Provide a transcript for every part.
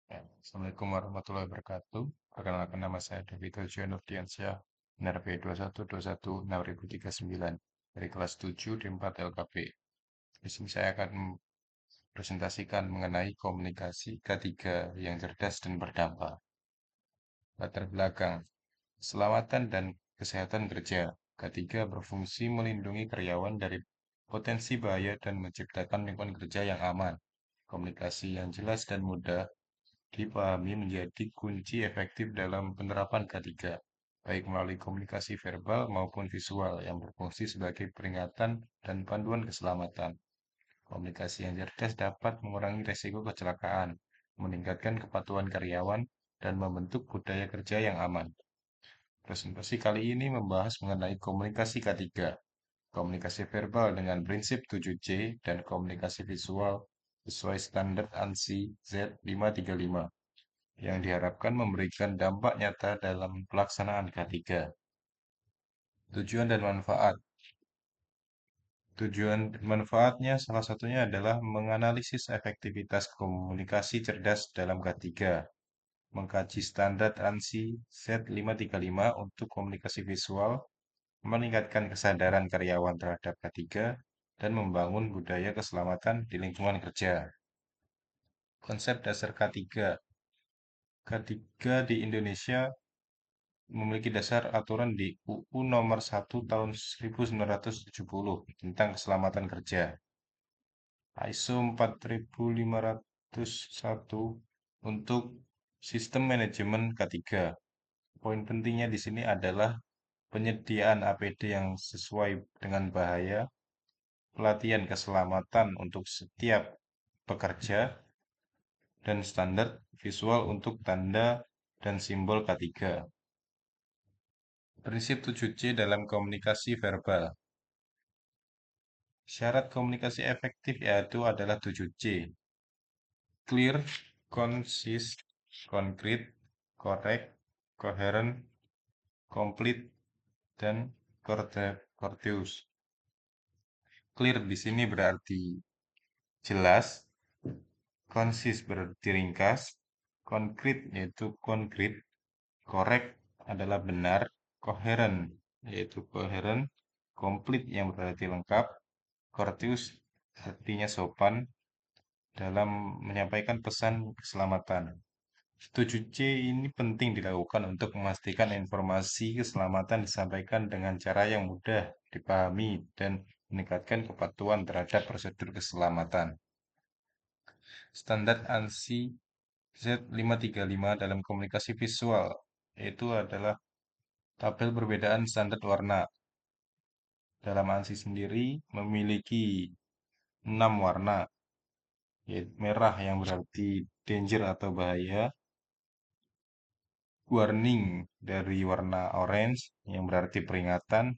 Ya, Assalamualaikum warahmatullahi wabarakatuh. Perkenalkan nama saya David Hojo Nurdiansyah, NRP 21216039 dari kelas 7 di 4 LKP. Di sini saya akan presentasikan mengenai komunikasi K3 yang cerdas dan berdampak. Latar belakang, keselamatan dan kesehatan kerja. K3 berfungsi melindungi karyawan dari potensi bahaya dan menciptakan lingkungan kerja yang aman. Komunikasi yang jelas dan mudah dipahami menjadi kunci efektif dalam penerapan K3, baik melalui komunikasi verbal maupun visual yang berfungsi sebagai peringatan dan panduan keselamatan. Komunikasi yang cerdas dapat mengurangi risiko kecelakaan, meningkatkan kepatuhan karyawan, dan membentuk budaya kerja yang aman. Presentasi kali ini membahas mengenai komunikasi K3, komunikasi verbal dengan prinsip 7C, dan komunikasi visual sesuai standar ANSI Z535 yang diharapkan memberikan dampak nyata dalam pelaksanaan K3. Tujuan dan manfaat. Tujuan dan manfaatnya salah satunya adalah menganalisis efektivitas komunikasi cerdas dalam K3, mengkaji standar ANSI Z535 untuk komunikasi visual, meningkatkan kesadaran karyawan terhadap K3, dan membangun budaya keselamatan di lingkungan kerja. Konsep dasar K3. K3 di Indonesia memiliki dasar aturan di UU Nomor 1 Tahun 1970 tentang keselamatan kerja, ISO 4501 untuk sistem manajemen K3. Poin pentingnya di sini adalah penyediaan APD yang sesuai dengan bahaya, pelatihan keselamatan untuk setiap pekerja, dan standar visual untuk tanda dan simbol K3. Prinsip 7C dalam komunikasi verbal. Syarat komunikasi efektif yaitu adalah 7C. Clear, concise, concrete, correct, coherent, complete, dan courteous. Clear di sini berarti jelas, concise berarti ringkas, concrete yaitu konkret, correct adalah benar, coherent yaitu coherent, complete yang berarti lengkap, courteous artinya sopan dalam menyampaikan pesan keselamatan. 7C ini penting dilakukan untuk memastikan informasi keselamatan disampaikan dengan cara yang mudah dipahami dan meningkatkan kepatuhan terhadap prosedur keselamatan. Standar ANSI Z535 dalam komunikasi visual yaitu adalah tabel perbedaan standar warna. Dalam ANSI sendiri memiliki 6 warna, yaitu merah yang berarti danger atau bahaya, warning dari warna orange yang berarti peringatan,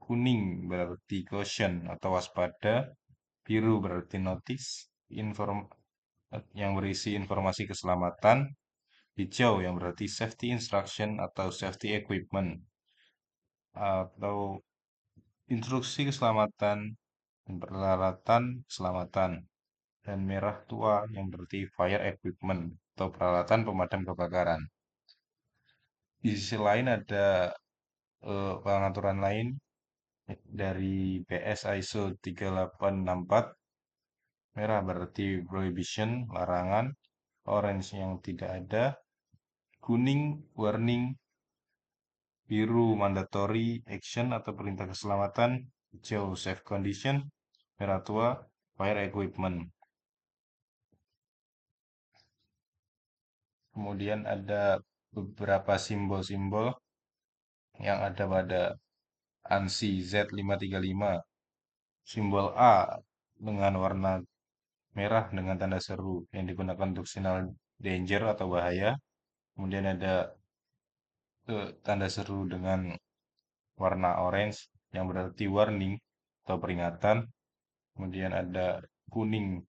kuning berarti caution atau waspada, biru berarti notice, yang berisi informasi keselamatan, hijau yang berarti safety instruction atau safety equipment, atau instruksi keselamatan dan peralatan keselamatan, dan merah tua yang berarti fire equipment atau peralatan pemadam kebakaran. Di sisi lain ada pengaturan lain dari PS ISO 3864. Merah berarti prohibition, larangan, orange yang tidak ada, kuning warning, biru mandatory action atau perintah keselamatan, hijau safe condition, merah tua fire equipment. Kemudian ada beberapa simbol-simbol yang ada pada ANSI Z535. Simbol A dengan warna merah dengan tanda seru yang digunakan untuk sinyal danger atau bahaya. Kemudian ada tanda seru dengan warna orange yang berarti warning atau peringatan. Kemudian ada kuning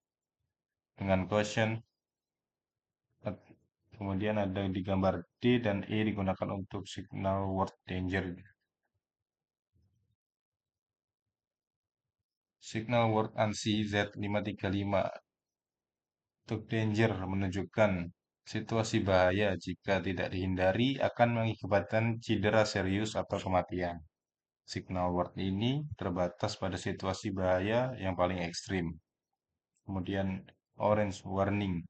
dengan caution. Kemudian ada di gambar D dan E digunakan untuk signal word danger. Signal word ANSI Z535 Untuk danger menunjukkan situasi bahaya jika tidak dihindari akan mengakibatkan cedera serius atau kematian. Signal word ini terbatas pada situasi bahaya yang paling ekstrim. Kemudian orange warning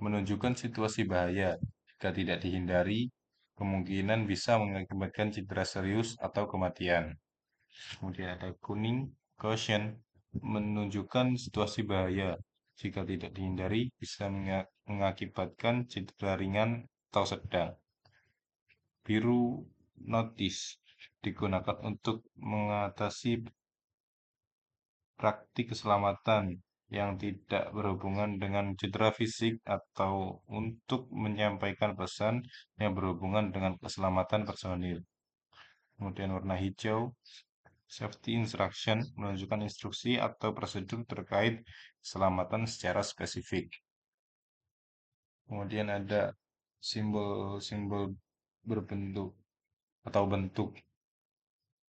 menunjukkan situasi bahaya. Jika tidak dihindari, kemungkinan bisa mengakibatkan cedera serius atau kematian. Kemudian ada kuning, caution, menunjukkan situasi bahaya. Jika tidak dihindari, bisa mengakibatkan cedera ringan atau sedang. Biru, notice, digunakan untuk mengatasi praktik keselamatan yang tidak berhubungan dengan cedera fisik atau untuk menyampaikan pesan yang berhubungan dengan keselamatan personil. Kemudian warna hijau, safety instruction, menunjukkan instruksi atau prosedur terkait keselamatan secara spesifik. Kemudian ada simbol-simbol berbentuk atau bentuk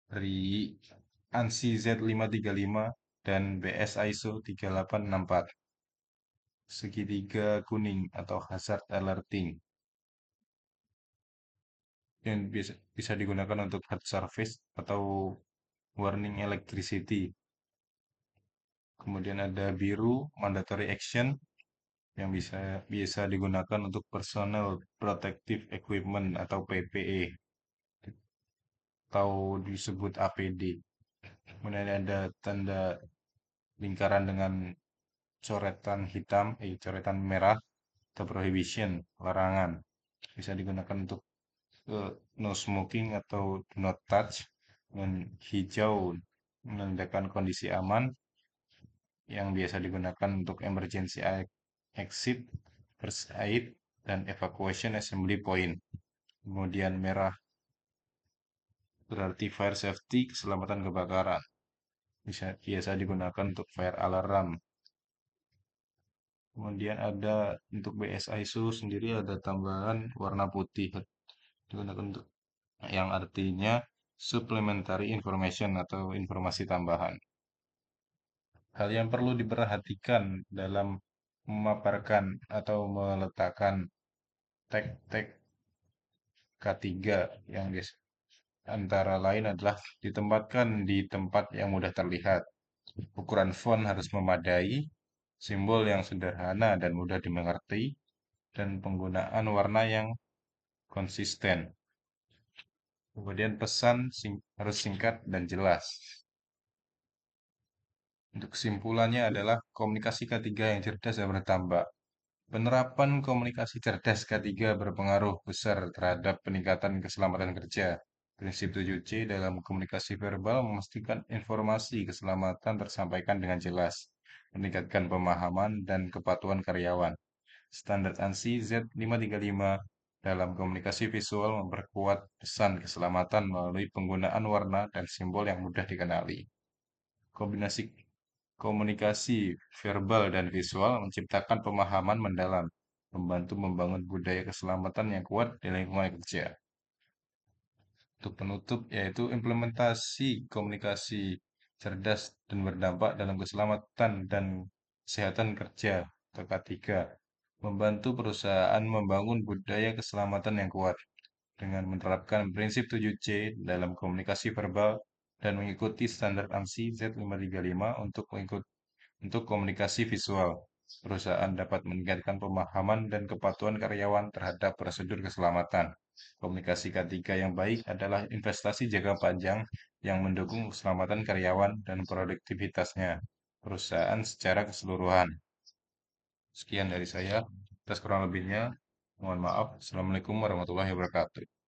dari ANSI Z535 dan BS ISO 3864. Segitiga kuning atau hazard alerting yang bisa digunakan untuk hard surface atau warning electricity. Kemudian ada biru mandatory action yang bisa digunakan untuk personal protective equipment atau PPE atau disebut APD. Kemudian ada tanda lingkaran dengan coretan hitam, coretan merah atau prohibition, larangan. Bisa digunakan untuk no smoking atau do not touch. Dan hijau menandakan kondisi aman yang biasa digunakan untuk emergency exit, first aid, dan evacuation assembly point. Kemudian merah berarti fire safety, keselamatan kebakaran. Biasa digunakan untuk fire alarm. Kemudian ada untuk BS ISO sendiri ada tambahan warna putih digunakan untuk yang artinya supplementary information atau informasi tambahan. Hal yang perlu diperhatikan dalam memaparkan atau meletakkan tag-tag K3 yang antara lain adalah ditempatkan di tempat yang mudah terlihat. Ukuran font harus memadai, simbol yang sederhana dan mudah dimengerti, dan penggunaan warna yang konsisten. Kemudian pesan harus singkat dan jelas. Untuk kesimpulannya adalah komunikasi K3 yang cerdas dan bertambah. Penerapan komunikasi cerdas K3 berpengaruh besar terhadap peningkatan keselamatan kerja. Prinsip 7C dalam komunikasi verbal memastikan informasi keselamatan tersampaikan dengan jelas, meningkatkan pemahaman dan kepatuhan karyawan. Standar ANSI Z535 dalam komunikasi visual memperkuat pesan keselamatan melalui penggunaan warna dan simbol yang mudah dikenali. Kombinasi komunikasi verbal dan visual menciptakan pemahaman mendalam, membantu membangun budaya keselamatan yang kuat di lingkungan kerja. Untuk penutup, yaitu implementasi komunikasi cerdas dan berdampak dalam keselamatan dan kesehatan kerja atau K3, membantu perusahaan membangun budaya keselamatan yang kuat dengan menerapkan prinsip 7C dalam komunikasi verbal dan mengikuti standar ANSI Z535 untuk komunikasi visual. Perusahaan dapat meningkatkan pemahaman dan kepatuhan karyawan terhadap prosedur keselamatan. Komunikasi K3 yang baik adalah investasi jangka panjang yang mendukung keselamatan karyawan dan produktivitasnya perusahaan secara keseluruhan. Sekian dari saya. Atas kurang lebihnya, mohon maaf. Assalamualaikum warahmatullahi wabarakatuh.